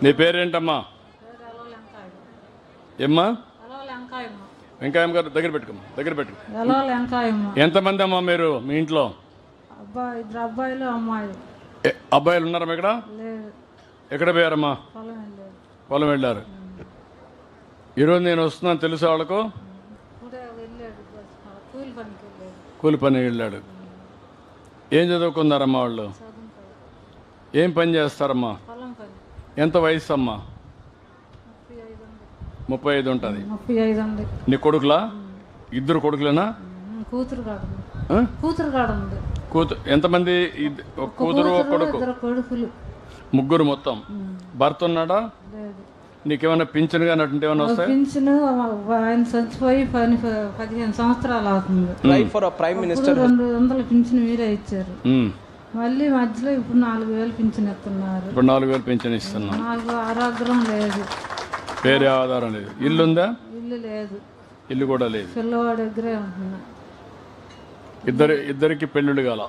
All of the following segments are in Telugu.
నీ పేరేంటమ్మా? ఏమ్మా? వెంకాయమ్మ గారు దగ్గర పెట్టుకో. ఎంతమంది అమ్మా మీరు మీ ఇంట్లో? ఇద్దరు అబ్బాయిలు, అమ్మాయి. అబ్బాయిలు ఉన్నారమ్మా ఇక్కడ? ఎక్కడ పోయారమ్మా? పొలం వెళ్ళారు. ఈరోజు నేను వస్తున్నాను తెలుసా వాళ్ళకు? కూలి పని వెళ్ళాడు. ఏం చదువుకున్నారమ్మా వాళ్ళు? ఏం పని చేస్తారమ్మా? ఎంత వయసు అమ్మా? 35 ఉంటుంది. నీ కొడుకులా? ఇద్దరు కొడుకులేనా? కూతురు ఎంతమంది? కూతురు కొడుకు, ముగ్గురు మొత్తం. భర్త ఉన్నాడా? నీకేమైనా పింఛన్ కానీ అటువంటి ఏమైనా వస్తాయి? పింఛను ఆయన చచ్చిపోయి 15 సంవత్సరాలు అవుతుంది. 200 పింఛను మీరే ఇచ్చారు. మళ్ళీ మధ్యలో ఇప్పుడు 4000 పింఛన్ ఇస్తున్నారు. ఇప్పుడు 4000 పింఛన్ ఇస్తున్నా. నాకు ఆరోగ్యం లేదు, వేరే ఆధారం లేదు. ఇల్లు ఉందా? ఇల్లు లేదు. ఇల్లు కూడా లేదు. పిల్లవాడి దగ్గరే ఉంటున్నా. ఇద్దరికి పెళ్ళిళ్ళు కాల?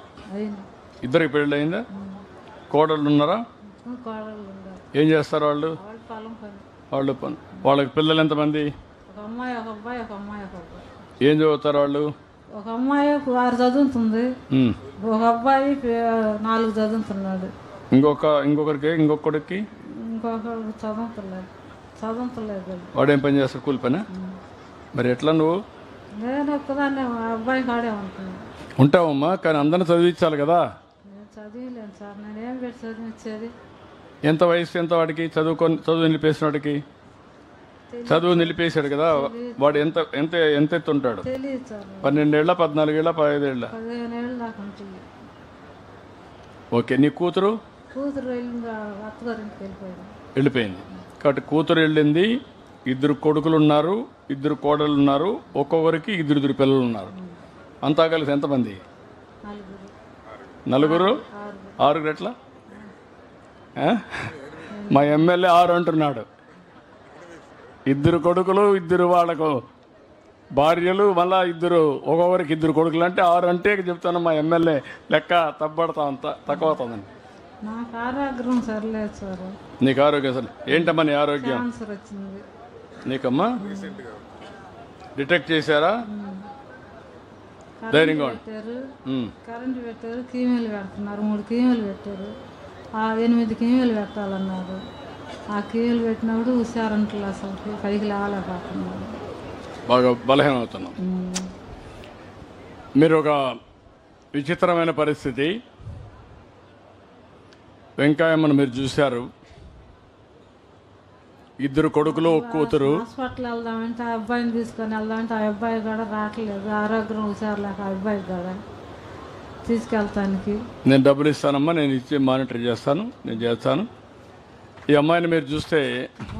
ఇద్దరికి పెళ్ళి అయిందా? కోడళ్ళు ఉన్నారా? ఏం చేస్తారు వాళ్ళు? వాళ్ళు పని. వాళ్ళకి పిల్లలు ఎంతమంది? ఒక అమ్మాయి, ఒక అబ్బాయి, ఒక అమ్మాయి, ఒక అబ్బాయి. ఏం చదువుతారు వాళ్ళు? ఒక అమ్మాయి 6 చదువుతుంది, ఒక అబ్బాయి 4 చదువుతున్నాడు. ఇంకొకరికి ఇంకొకరికి చదువుతలేదు. వాడేం పని చేస్తాడు? కూలి పని. మరి ఎట్లా నువ్వు? నేను ఒక్కదాన్ని అబ్బాయి కాడే ఉంటున్నాను. ఉంటావమ్మా, కానీ అందరిని చదివించాలి కదా. నేను చదివలేను సార్, నేనేం పెట్టి చదివించేది? ఎంత వయసు ఎంత వాడికి? చదువు నిలిపేసిన వాడికి? చదువు నిలిపేశాడు కదా వాడు. ఎంత ఎంత ఎంత ఎత్తు ఉంటాడు? 12 ఏళ్ళ, 14 ఏళ్ళ, 15 ఏళ్ళ? 15 ఏళ్ళు దాకా ఉంటుంది. ఓకే. నీ కూతురు? కూతురు వెళ్ళిపోయింది. కాబట్టి కూతురు వెళ్ళింది. 2 కొడుకులు ఉన్నారు, 2 కోడళ్ళు ఉన్నారు, ఒక్కొక్కరికి 2 పిల్లలు ఉన్నారు. అంతా కలిసి ఎంతమంది? 4. 6 ఎట్లా? మా ఎమ్మెల్యే 6 అంటున్నాడు. 2 కొడుకులు, 2 వాళ్ళకు భార్యలు, మళ్ళా 2 ఒక్కొక్కరికి 2 కొడుకులు అంటే 6 అంటే చెప్తాను. మా ఎమ్మెల్యే లెక్క తప్పబడతా అంత తక్కువ అవుతుందండి. నాకు ఆరోగ్యం సరిలేదు సార్. నీకు ఆరోగ్యం సరే? ఏంటమ్మా నీ ఆరోగ్యం? క్యాన్సర్ వచ్చింది నీకమ్మా. డిటెక్ట్ చేశారా? ధైర్యంగా పెట్టారు, కరెంటు పెట్టారు, కీమీలు పెడుతున్నారు. 3 కీమీలు పెట్టారు. 8 కీమీలు పెట్టాలన్నారు. ఆ కీమీలు పెట్టినప్పుడు హుషారంట్లు అసలు పైకి లేవలేకపోతున్నారు. బాగా బలహీనం అవుతున్నాం. మీరు ఒక విచిత్రమైన పరిస్థితి. వెంకాయమ్మను మీరు చూశారు. 2 కొడుకులు, 1 కూతురు. హాస్పిటల్ వెళ్దామంటే ఆ అబ్బాయిని తీసుకొని వెళ్దామంటే ఆ అబ్బాయి కూడా రావట్లేదు. ఆరోగ్యం హుషారు లేక ఆ అబ్బాయి కూడా తీసుకెళ్తానికి. నేను డబ్బులు ఇస్తానమ్మా, నేను ఇచ్చి మానిటర్ చేస్తాను, నేను చేస్తాను. ఈ అమ్మాయిని మీరు చూస్తే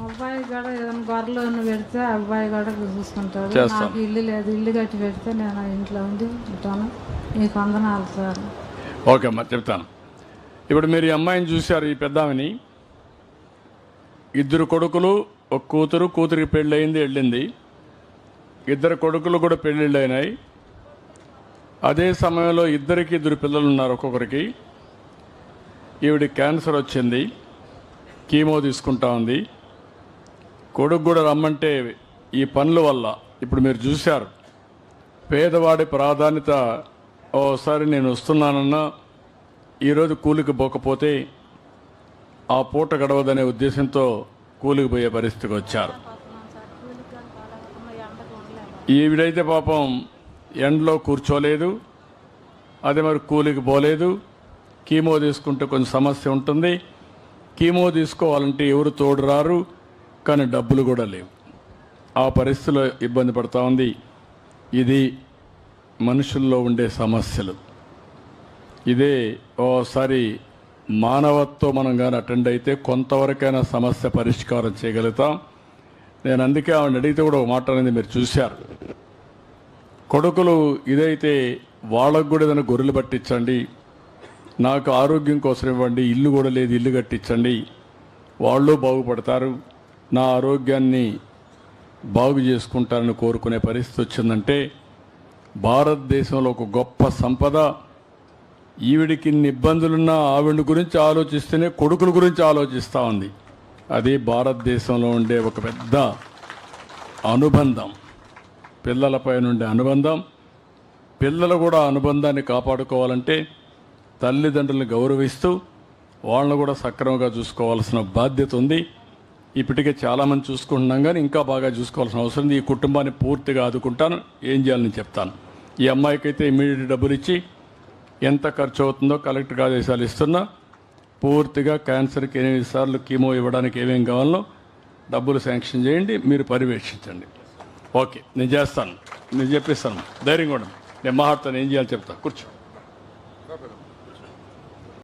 అబ్బాయి కూడా ఏదైనా గొర్రెలు పెడితే ఆ అబ్బాయి కూడా చూసుకుంటాడు. నాకు ఇల్లు లేదు, ఇల్లు కట్టి పెడితే నేను ఇంట్లో ఉండి ఉంటాను. మీకు వందనాలు సార్. ఓకే అమ్మా, చెప్తాను. ఇప్పుడు మీరు ఈ అమ్మాయిని చూశారు, ఈ పెద్దామని. 2 కొడుకులు, 1 కూతురు. కూతురికి పెళ్ళి అయింది, వెళ్ళింది. 2 కొడుకులు కూడా పెళ్ళిళ్ళు అయినాయి. అదే సమయంలో 2 పిల్లలు ఉన్నారు ఒక్కొక్కరికి. ఈవిడికి క్యాన్సర్ వచ్చింది, కీమో తీసుకుంటా ఉంది. కొడుకు కూడా రమ్మంటే ఈ పనుల వల్ల ఇప్పుడు మీరు చూశారు. పేదవాడి ప్రాధాన్యత. ఓసారి నేను వస్తున్నానన్నా ఈరోజు కూలికి పోకపోతే ఆ పూట గడవదనే ఉద్దేశంతో కూలికి పోయే పరిస్థితికి వచ్చారు. ఈవిడైతే పాపం ఎండలో కూర్చోలేదు, అదే మరి కూలికి పోలేదు. కీమో తీసుకుంటే కొంచెం సమస్య ఉంటుంది. కీమో తీసుకోవాలంటే ఎవరు తోడు రారు, కానీ డబ్బులు కూడా లేవు. ఆ పరిస్థితిలో ఇబ్బంది పడుతూ ఉంది. ఇది మనుషుల్లో ఉండే సమస్యలు. ఇదే ఓసారి మానవత్వం మనం కానీ అటెండ్ అయితే కొంతవరకైనా సమస్య పరిష్కారం చేయగలుగుతాం. నేను అందుకే ఆవిడ అడిగితే కూడా ఒక మాట అనేది మీరు చూశారు. కొడుకులు ఇదైతే వాళ్ళకు కూడా ఏదైనా గొర్రెలు పట్టించండి, నాకు ఆరోగ్యం కోసం ఇవ్వండి, ఇల్లు కూడా లేదు, ఇల్లు కట్టించండి, వాళ్ళు బాగుపడతారు, నా ఆరోగ్యాన్ని బాగు చేసుకుంటారని కోరుకునే పరిస్థితి వచ్చిందంటే భారతదేశంలో ఒక గొప్ప సంపద. ఈవిడికి ఇన్ని ఇబ్బందులున్నా ఆవిడ గురించి ఆలోచిస్తేనే కొడుకుల గురించి ఆలోచిస్తూ ఉంది. అది భారతదేశంలో ఉండే ఒక పెద్ద అనుబంధం, పిల్లలపై ఉండే అనుబంధం. పిల్లలు కూడా అనుబంధాన్ని కాపాడుకోవాలంటే తల్లిదండ్రులను గౌరవిస్తూ వాళ్ళను కూడా సక్రమంగా చూసుకోవాల్సిన బాధ్యత ఉంది. ఇప్పటికే చాలామంది చూసుకుంటున్నాం, కానీ ఇంకా బాగా చూసుకోవాల్సిన అవసరం ఉంది. ఈ కుటుంబాన్ని పూర్తిగా ఆదుకుంటాను. ఏం చేయాలని చెప్తాను. ఈ అమ్మాయికి అయితే ఇమీడియట్ డబ్బులు ఇచ్చి ఎంత ఖర్చు అవుతుందో కలెక్టర్గా ఆదేశాలు ఇస్తున్నా. పూర్తిగా క్యాన్సర్కి 8 సార్లు కీమో ఇవ్వడానికి ఏమేం కావాలో డబ్బులు శాంక్షన్ చేయండి, మీరు పర్యవేక్షించండి. ఓకే, నేను చేస్తాను, నేను చెప్పిస్తాను. ధైర్యంగా ఉండండి. నేను మాట్లాడతాను, ఏం చేయాలో చెప్తాను. కూర్చో.